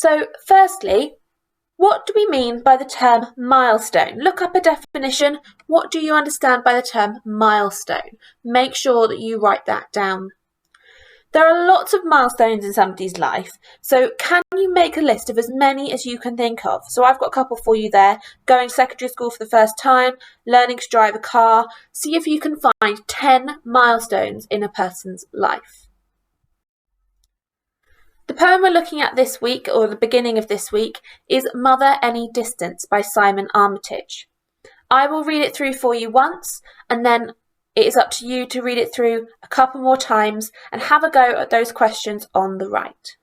So firstly, what do we mean by the term milestone? Look up a definition. What do you understand by the term milestone? Make sure that you write that down. There are lots of milestones in somebody's life, so can you make a list of as many as you can think of? So I've got a couple for you there. Going to secondary school for the first time, learning to drive a car. See if you can find 10 milestones in a person's life. The poem we're looking at this week, or the beginning of this week, is Mother Any Distance by Simon Armitage. I will read it through for you once, and then it is up to you to read it through a couple more times and have a go at those questions on the right.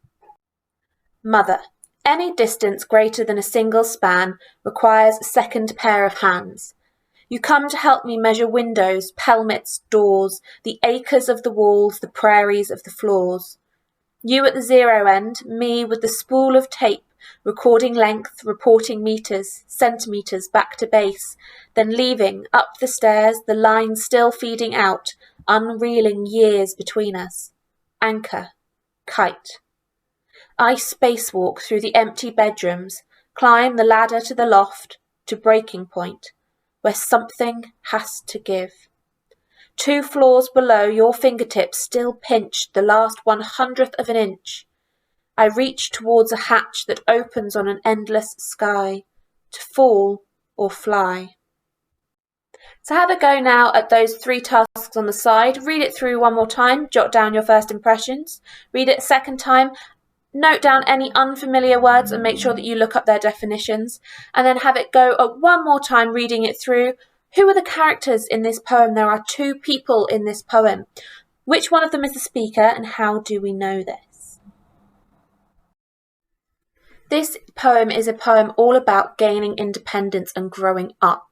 Mother, any distance greater than a single span requires a second pair of hands. You come to help me measure windows, pelmets, doors, the acres of the walls, the prairies of the floors. You at the zero end, me with the spool of tape, recording length, reporting meters, centimeters back to base, then leaving, up the stairs, the line still feeding out, unreeling years between us. Anchor, kite. I spacewalk through the empty bedrooms, climb the ladder to the loft, to breaking point, where something has to give. 2 floors below, your fingertips still pinch the last 1/100th of an inch. I reach towards a hatch that opens on an endless sky, to fall or fly. So have a go now at those 3 tasks on the side. Read it through one more time, jot down your first impressions. Read it a second time, note down any unfamiliar words and make sure that you look up their definitions. And then have it go at one more time reading it through. Who are the characters in this poem? There are 2 people in this poem. Which one of them is the speaker and how do we know this? This poem is a poem all about gaining independence and growing up.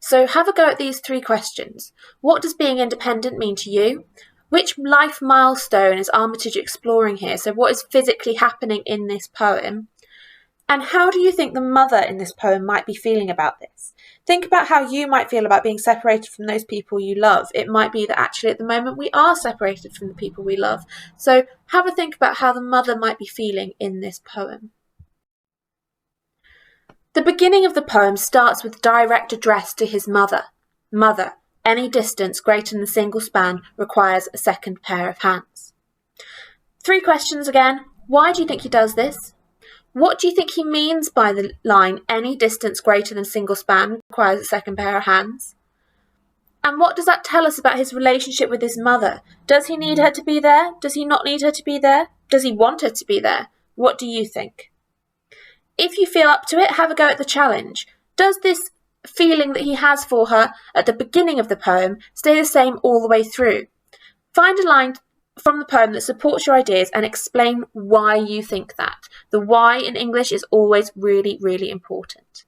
So have a go at these 3 questions. What does being independent mean to you? Which life milestone is Armitage exploring here? So what is physically happening in this poem? And how do you think the mother in this poem might be feeling about this? Think about how you might feel about being separated from those people you love. It might be that actually at the moment we are separated from the people we love. So have a think about how the mother might be feeling in this poem. The beginning of the poem starts with direct address to his mother. Mother, any distance greater than a single span requires a second pair of hands. 3 questions again. Why do you think he does this? What do you think he means by the line, any distance greater than a single span requires a second pair of hands? And what does that tell us about his relationship with his mother? Does he need her to be there? Does he not need her to be there? Does he want her to be there? What do you think? If you feel up to it, have a go at the challenge. Does this feeling that he has for her at the beginning of the poem stay the same all the way through? Find a line from the poem that supports your ideas and explain why you think that. The why in English is always really, really important.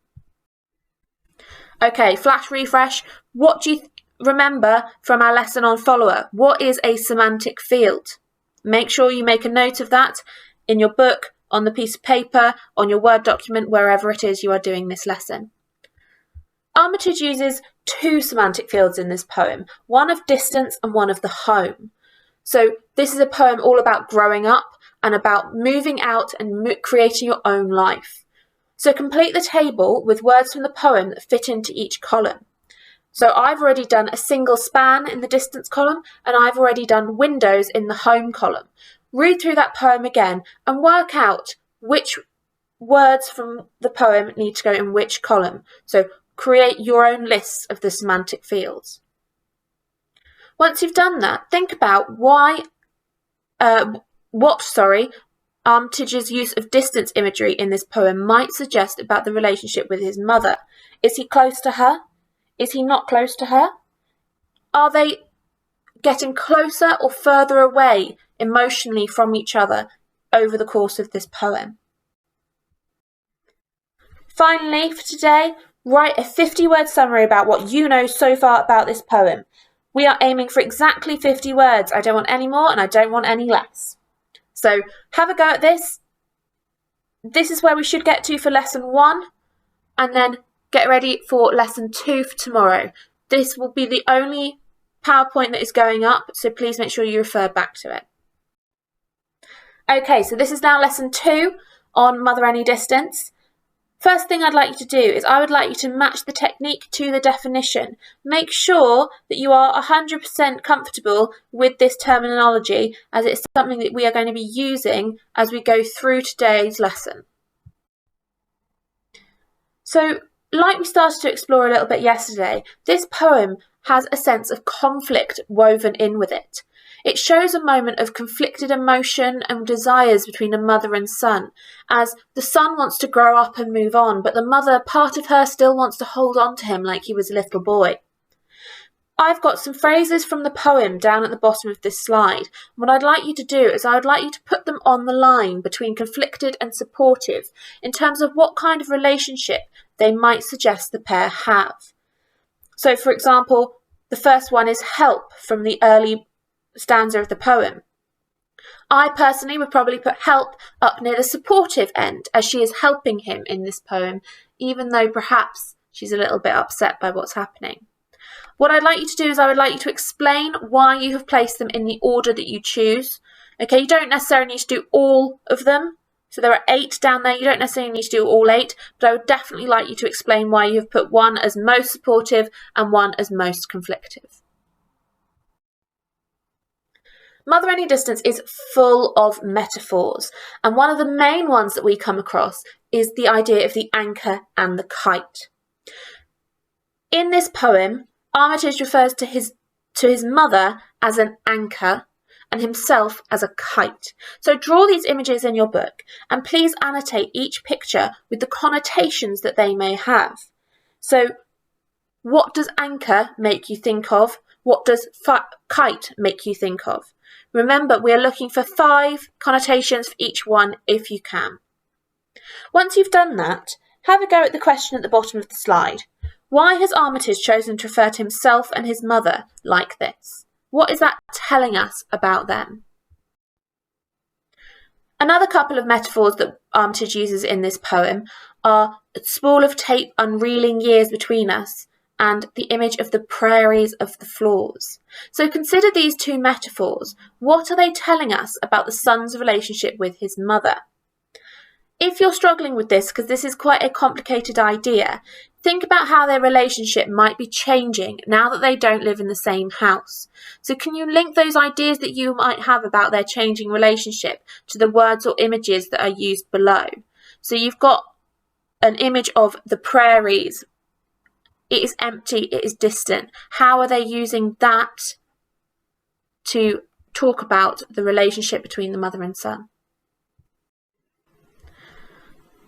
Okay, flash refresh. What do you remember from our lesson on follower? What is a semantic field? Make sure you make a note of that in your book, on the piece of paper, on your Word document, wherever it is you are doing this lesson. Armitage uses 2 semantic fields in this poem, one of distance and one of the home. So this is a poem all about growing up and about moving out and creating your own life. So complete the table with words from the poem that fit into each column. So I've already done a single span in the distance column and I've already done windows in the home column. Read through that poem again and work out which words from the poem need to go in which column. So create your own lists of the semantic fields. Once you've done that, think about what Armitage's use of distance imagery in this poem might suggest about the relationship with his mother. Is he close to her? Is he not close to her? Are they getting closer or further away emotionally from each other over the course of this poem? Finally, for today, write a 50-word summary about what you know so far about this poem. We are aiming for exactly 50 words. I don't want any more and I don't want any less. So have a go at this. This is where we should get to for lesson 1, and then get ready for lesson 2 for tomorrow. This will be the only PowerPoint that is going up, so please make sure you refer back to it. Okay, so this is now lesson 2 on Mother Any Distance. First thing I'd like you to do is I would like you to match the technique to the definition. Make sure that you are 100% comfortable with this terminology, as it's something that we are going to be using as we go through today's lesson. So, like we started to explore a little bit yesterday, this poem has a sense of conflict woven in with it. It shows a moment of conflicted emotion and desires between a mother and son, as the son wants to grow up and move on, but the mother, part of her, still wants to hold on to him like he was a little boy. I've got some phrases from the poem down at the bottom of this slide. What I'd like you to do is I would like you to put them on the line between conflicted and supportive in terms of what kind of relationship they might suggest the pair have. So, for example, the first one is help from the early stanza of the poem. I personally would probably put help up near the supportive end, as she is helping him in this poem, even though perhaps she's a little bit upset by what's happening. What I'd like you to do is I would like you to explain why you have placed them in the order that you choose. Okay, you don't necessarily need to do all of them. So there are 8 down there. You don't necessarily need to do all 8, but I would definitely like you to explain why you have put one as most supportive and one as most conflictive. Mother Any Distance is full of metaphors, and one of the main ones that we come across is the idea of the anchor and the kite. In this poem, Armitage refers to his mother as an anchor and himself as a kite. So draw these images in your book, and please annotate each picture with the connotations that they may have. So, what does anchor make you think of? What does kite make you think of? Remember, we are looking for 5 connotations for each one if you can. Once you've done that, have a go at the question at the bottom of the slide. Why has Armitage chosen to refer to himself and his mother like this? What is that telling us about them? Another couple of metaphors that Armitage uses in this poem are a spool of tape unreeling years between us, and the image of the prairies of the floors. So consider these 2 metaphors. What are they telling us about the son's relationship with his mother? If you're struggling with this, because this is quite a complicated idea, think about how their relationship might be changing now that they don't live in the same house. So can you link those ideas that you might have about their changing relationship to the words or images that are used below? So you've got an image of the prairies. It is empty, it is distant. How are they using that to talk about the relationship between the mother and son?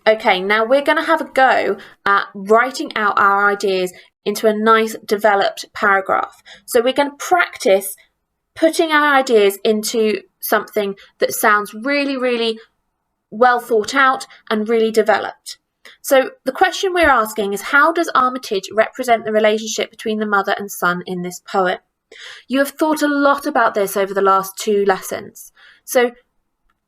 Okay, now we're going to have a go at writing out our ideas into a nice developed paragraph. So we're going to practice putting our ideas into something that sounds really, really well thought out and really developed. So the question we're asking is, how does Armitage represent the relationship between the mother and son in this poem? You have thought a lot about this over the last 2 lessons. So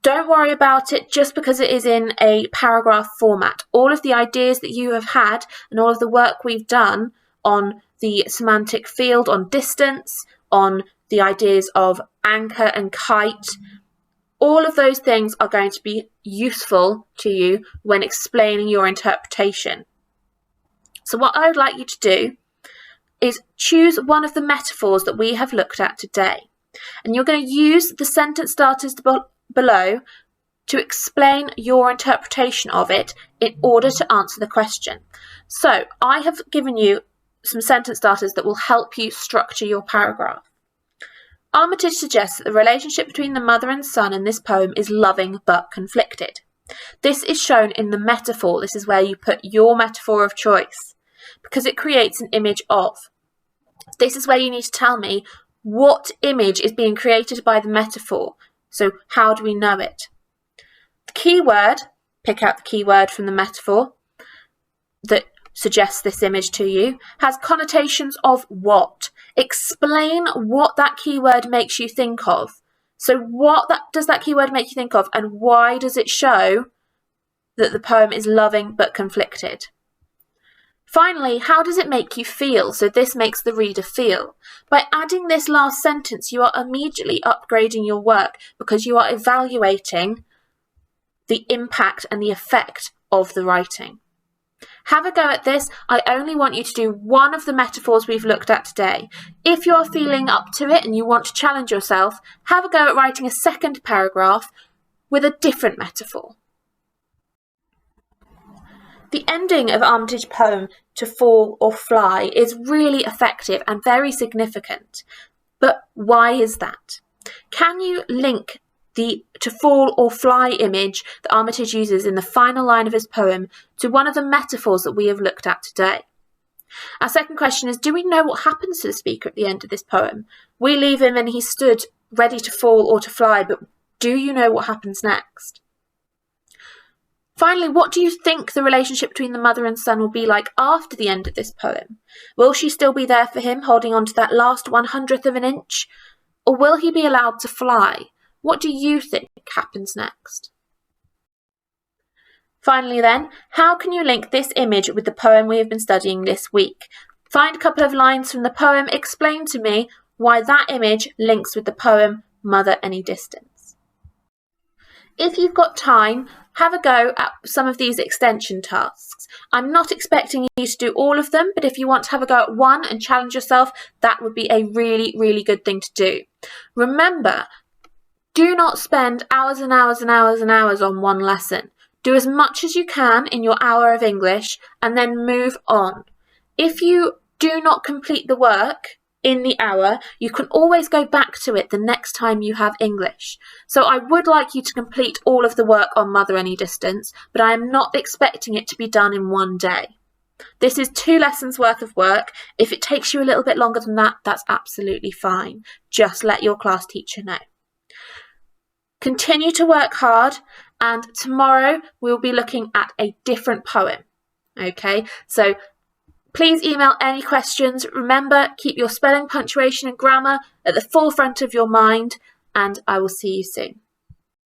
don't worry about it just because it is in a paragraph format. All of the ideas that you have had and all of the work we've done on the semantic field, on distance, on the ideas of anchor and kite, all of those things are going to be useful to you when explaining your interpretation. So what I would like you to do is choose one of the metaphors that we have looked at today. And you're going to use the sentence starters below to explain your interpretation of it in order to answer the question. So I have given you some sentence starters that will help you structure your paragraph. Armitage suggests that the relationship between the mother and son in this poem is loving but conflicted. This is shown in the metaphor. This is where you put your metaphor of choice, because it creates an image of. This is where you need to tell me what image is being created by the metaphor. So how do we know it? The key word, pick out the key word from the metaphor that suggests this image to you, has connotations of what? Explain what that keyword makes you think of. So what does that keyword make you think of, and why does it show that the poem is loving but conflicted? Finally, how does it make you feel? So this makes the reader feel. By adding this last sentence, you are immediately upgrading your work because you are evaluating the impact and the effect of the writing. Have a go at this. I only want you to do one of the metaphors we've looked at today. If you're feeling up to it and you want to challenge yourself, have a go at writing a second paragraph with a different metaphor. The ending of Armitage's poem, To Fall or Fly, is really effective and very significant. But why is that? Can you link the to fall or fly image that Armitage uses in the final line of his poem to one of the metaphors that we have looked at today? Our second question is, do we know what happens to the speaker at the end of this poem? We leave him and he stood ready to fall or to fly, but do you know what happens next? Finally, what do you think the relationship between the mother and son will be like after the end of this poem? Will she still be there for him, holding on to that last 1/100th of an inch? Or will he be allowed to fly? What do you think happens next? Finally then, how can you link this image with the poem we have been studying this week? Find a couple of lines from the poem, explain to me why that image links with the poem Mother Any Distance. If you've got time, have a go at some of these extension tasks. I'm not expecting you to do all of them, but if you want to have a go at one and challenge yourself, that would be a really, really good thing to do. Remember, do not spend hours and hours and hours and hours on one lesson. Do as much as you can in your hour of English and then move on. If you do not complete the work in the hour, you can always go back to it the next time you have English. So I would like you to complete all of the work on Mother Any Distance, but I am not expecting it to be done in one day. This is 2 lessons worth of work. If it takes you a little bit longer than that, that's absolutely fine. Just let your class teacher know. Continue to work hard, and tomorrow we'll be looking at a different poem. Okay, so please email any questions. Remember, keep your spelling, punctuation and grammar at the forefront of your mind, and I will see you soon.